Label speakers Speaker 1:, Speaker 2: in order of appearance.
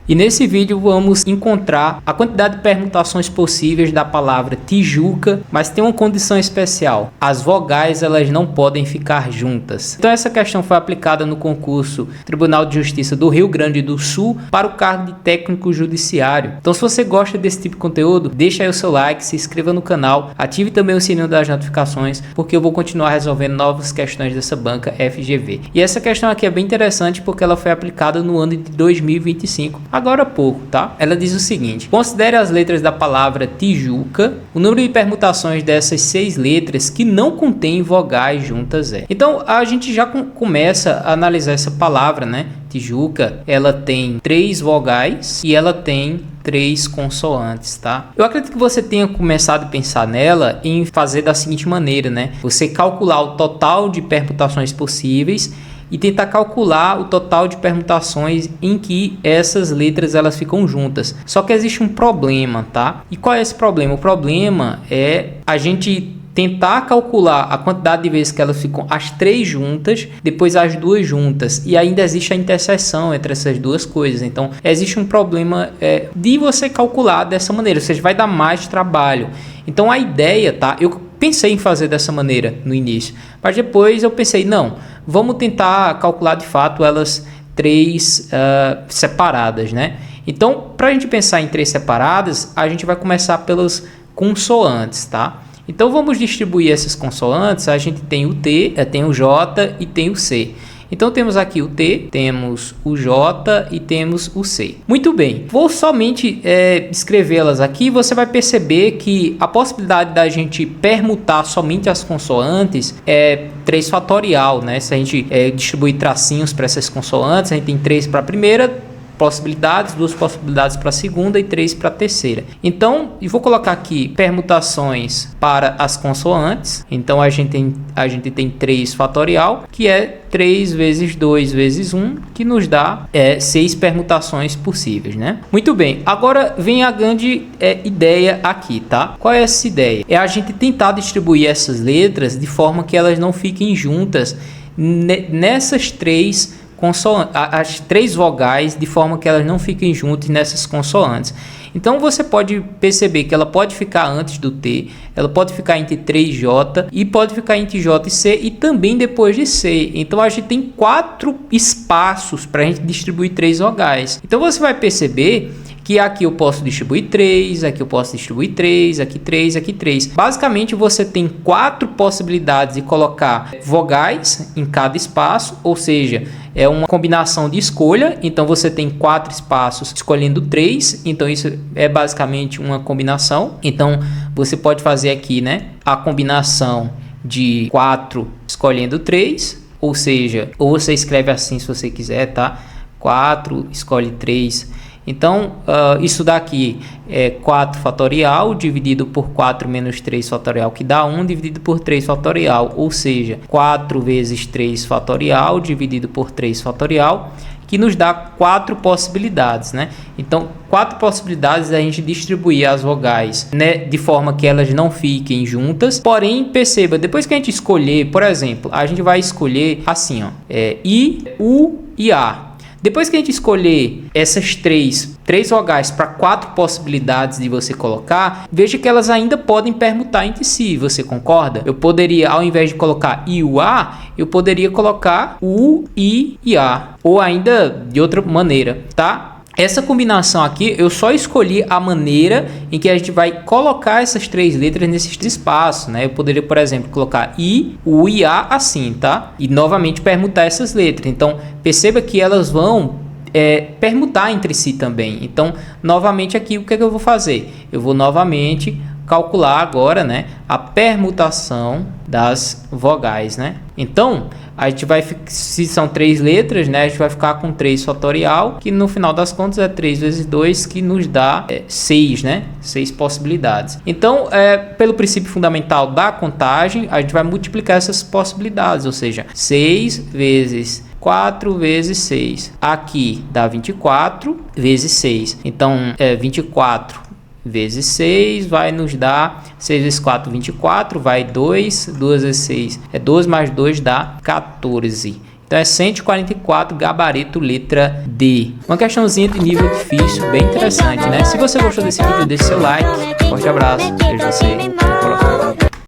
Speaker 1: E nesse vídeo vamos encontrar a quantidade de permutações possíveis da palavra Tijuca, mas tem uma condição especial: as vogais elas não podem ficar juntas. Então essa questão foi aplicada no concurso Tribunal de Justiça do Rio Grande do Sul para o cargo de técnico judiciário. Então se você gosta desse tipo de conteúdo, deixa aí o seu like, se inscreva no canal, ative também o sininho das notificações, porque eu vou continuar resolvendo novas questões dessa banca FGV. E essa questão aqui é bem interessante porque ela foi aplicada no ano de 2025. Agora há pouco, tá? Ela diz o seguinte: considere as letras da palavra Tijuca, o número de permutações dessas 6 letras que não contém vogais juntas é. Então a gente já começa a analisar essa palavra, né? Tijuca, ela tem 3 vogais e ela tem 3 consoantes, tá? Eu acredito que você tenha começado a pensar nela em fazer da seguinte maneira, né? Você calcular o total de permutações possíveis e tentar calcular o total de permutações em que essas letras elas ficam juntas. Só que existe um problema, tá? E qual é esse problema? O problema é a gente tentar calcular a quantidade de vezes que elas ficam as 3 juntas, depois as 2 juntas, e ainda existe a interseção entre essas duas coisas. Então existe um problema de você calcular dessa maneira, ou seja, vai dar mais trabalho. Então a ideia, tá? Eu pensei em fazer dessa maneira no início, mas depois eu pensei, não, vamos tentar calcular de fato elas 3 separadas, né? Então, para a gente pensar em 3 separadas, a gente vai começar pelas consoantes, tá? Então vamos distribuir essas consoantes. A gente tem o T, tem o J e tem o C. Então temos aqui o T, temos o J e temos o C. Muito bem, vou somente escrevê-las aqui. Você vai perceber que a possibilidade da gente permutar somente as consoantes é 3 fatorial, né? Se a gente distribuir tracinhos para essas consoantes, a gente tem 3 para a primeira possibilidades, 2 possibilidades para a segunda e 3 para a terceira. Então, eu vou colocar aqui permutações para as consoantes. Então, a gente tem 3 fatorial, que é 3 vezes 2 vezes 1, que nos dá 6 permutações possíveis, né? Muito bem, agora vem a grande ideia aqui, tá? Qual é essa ideia? É a gente tentar distribuir essas letras de forma que elas não fiquem juntas nessas 3 as 3 vogais, de forma que elas não fiquem juntas nessas consoantes. Então você pode perceber que ela pode ficar antes do T, ela pode ficar entre 3J e pode ficar entre J e C e também depois de C. Então a gente tem 4 espaços para a gente distribuir 3 vogais. Então você vai perceber que aqui eu posso distribuir 3, aqui eu posso distribuir 3, aqui 3, aqui 3. Basicamente você tem 4 possibilidades de colocar vogais em cada espaço, ou seja, é uma combinação de escolha. Então você tem 4 espaços escolhendo 3, então isso é basicamente uma combinação. Então você pode fazer aqui, né, a combinação de 4 escolhendo 3, ou seja, ou você escreve assim se você quiser, tá? 4 escolhe 3. Então, isso daqui é 4 fatorial dividido por 4 menos 3 fatorial, que dá 1 dividido por 3 fatorial. Ou seja, 4 vezes 3 fatorial dividido por 3 fatorial, que nos dá 4 possibilidades, né? Então, 4 possibilidades da gente distribuir as vogais, né, de forma que elas não fiquem juntas. Porém, perceba, depois que a gente escolher, por exemplo, a gente vai escolher assim, ó, I, U e A. Depois que a gente escolher essas 3 vogais para 4 possibilidades de você colocar, veja que elas ainda podem permutar entre si. Você concorda? Eu poderia, ao invés de colocar I, U, A, eu poderia colocar U, I e A. Ou ainda de outra maneira, tá? Essa combinação aqui, eu só escolhi a maneira em que a gente vai colocar essas 3 letras nesses espaços, né? Eu poderia, por exemplo, colocar I, U e A assim, tá? E novamente permutar essas letras. Então, perceba que elas vão permutar entre si também. Então, novamente aqui, o que é que eu vou fazer? Eu vou novamente calcular agora, né, a permutação das vogais, né? Então, a gente vai, se são 3 letras, né, a gente vai ficar com 3 fatorial, que no final das contas é 3 vezes 2, que nos dá 6, né? 6 possibilidades. Então, pelo princípio fundamental da contagem, a gente vai multiplicar essas possibilidades, ou seja, 6 vezes 4 vezes 6. Aqui dá 24 vezes 6. Então, 24 vezes 6 vai nos dar 6 vezes 4, 24, vai 2, 2 vezes 6 é 12 mais 2 dá 14. Então é 144, gabarito letra D. Uma questãozinha de nível difícil, bem interessante, né? Se você gostou desse vídeo, deixe seu like. Forte abraço, vejo você no próximo.